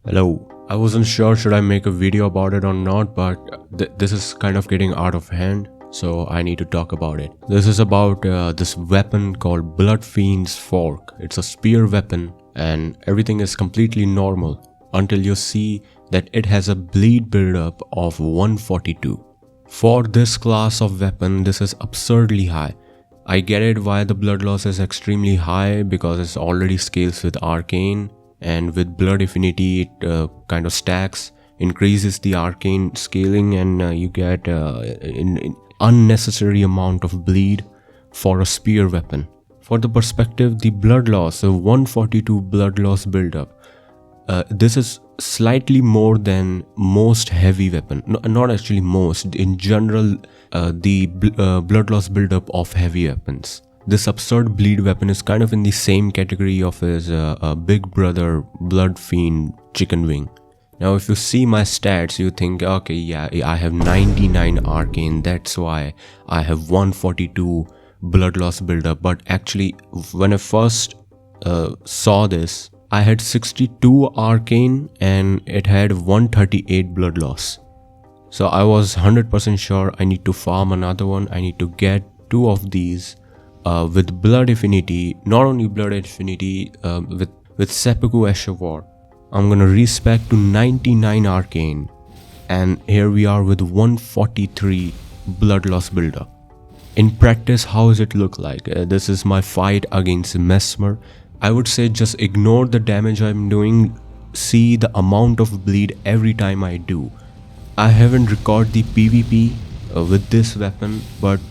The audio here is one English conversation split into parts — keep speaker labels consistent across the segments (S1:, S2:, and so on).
S1: Hello. I wasn't sure should I make a video about it or not, but this is kind of getting out of hand, so I need to talk about it. This is about this weapon called Bloodfiend's Fork. It's a spear weapon and everything is completely normal until you see that it has a bleed buildup of 142. For this class of weapon, this is absurdly high. I get it why the blood loss is extremely high, because it already scales with arcane, and with blood affinity it kind of stacks, increases the arcane scaling, and you get an unnecessary amount of bleed for a spear weapon. For the perspective, the blood loss, the 142 blood loss buildup, this is slightly more than most heavy weapon. Not actually most, in general, the blood loss buildup of heavy weapons. This absurd bleed weapon is kind of in the same category of his big brother Bloodfiend chicken wing. Now if you see my stats, you think, okay, yeah, I have 99 arcane, that's why I have 142 blood loss buildup. But actually, when I first saw this, I had 62 arcane and it had 138 blood loss. So I was 100% sure I need to farm another one. I need to get 2 of these with blood affinity. Not only blood affinity, with seppuku Ash of War. I'm gonna respec to 99 arcane, and here we are with 143 blood loss buildup. In practice, how does it look like? This is my fight against Messmer. I would say just ignore the damage I'm doing, see the amount of bleed every time I do. I haven't recorded the PvP with this weapon, but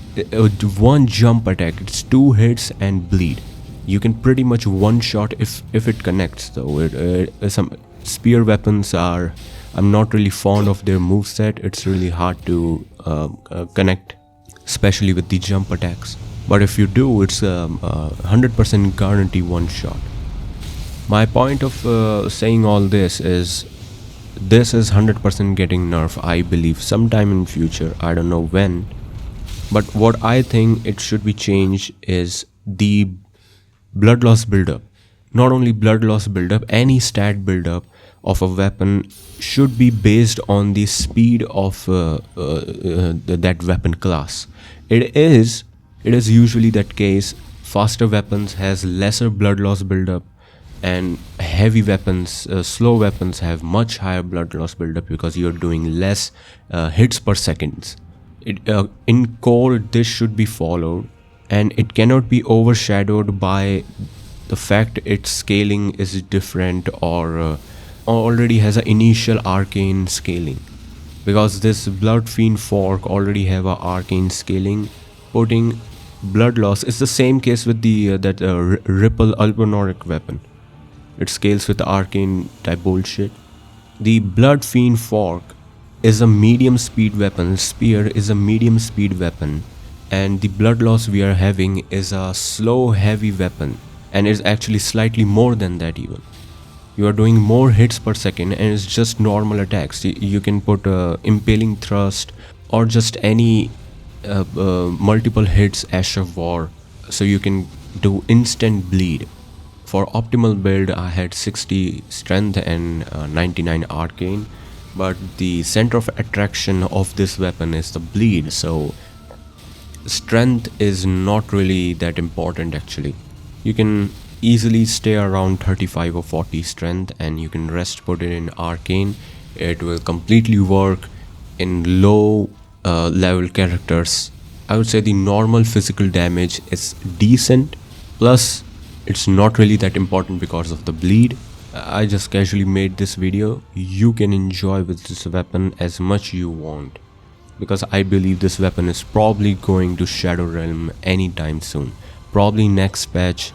S1: one jump attack, it's 2 hits and bleed. You can pretty much one shot if it connects though. Some spear weapons are, I'm not really fond of their moveset. It's really hard to connect, especially with the jump attacks. But if you do, it's 100% guarantee one shot. My point of saying all this is 100% getting nerfed, I believe, sometime in future. I don't know when. But what I think it should be changed is the blood loss buildup. Not only blood loss buildup, any stat buildup of a weapon should be based on the speed of that weapon class. It is usually that case. Faster weapons has lesser blood loss buildup, and heavy weapons, slow weapons have much higher blood loss buildup because you're doing less hits per second. In core, this should be followed, and it cannot be overshadowed by the fact its scaling is different or already has an initial arcane scaling, because this Bloodfiend Fork already have an arcane scaling, putting blood loss. It's the same case with the Ripple Albonoric weapon. It scales with the arcane type bullshit. The Bloodfiend Fork is a medium speed weapon. Spear is a medium speed weapon, and the blood loss we are having is a slow heavy weapon, and is actually slightly more than that even. You are doing more hits per second, and it's just normal attacks. You can put impaling thrust or just any multiple hits Ash of War, so you can do instant bleed. For optimal build, I had 60 strength and 99 arcane, but the center of attraction of this weapon is the bleed, so strength is not really that important actually. You can easily stay around 35 or 40 strength, and you can rest put it in arcane. It will completely work in low level characters. I would say the normal physical damage is decent, plus it's not really that important because of the bleed. I just casually made this video. You can enjoy with this weapon as much you want, because I believe this weapon is probably going to Shadow Realm anytime soon, probably next patch.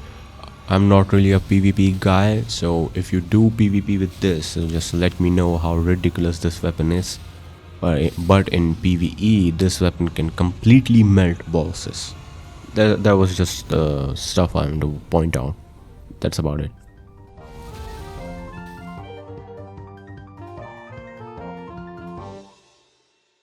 S1: I'm not really a PvP guy, so if you do PvP with this, just let me know how ridiculous this weapon is. But in PvE, this weapon can completely melt bosses. That was just stuff I wanted to point out. That's about it.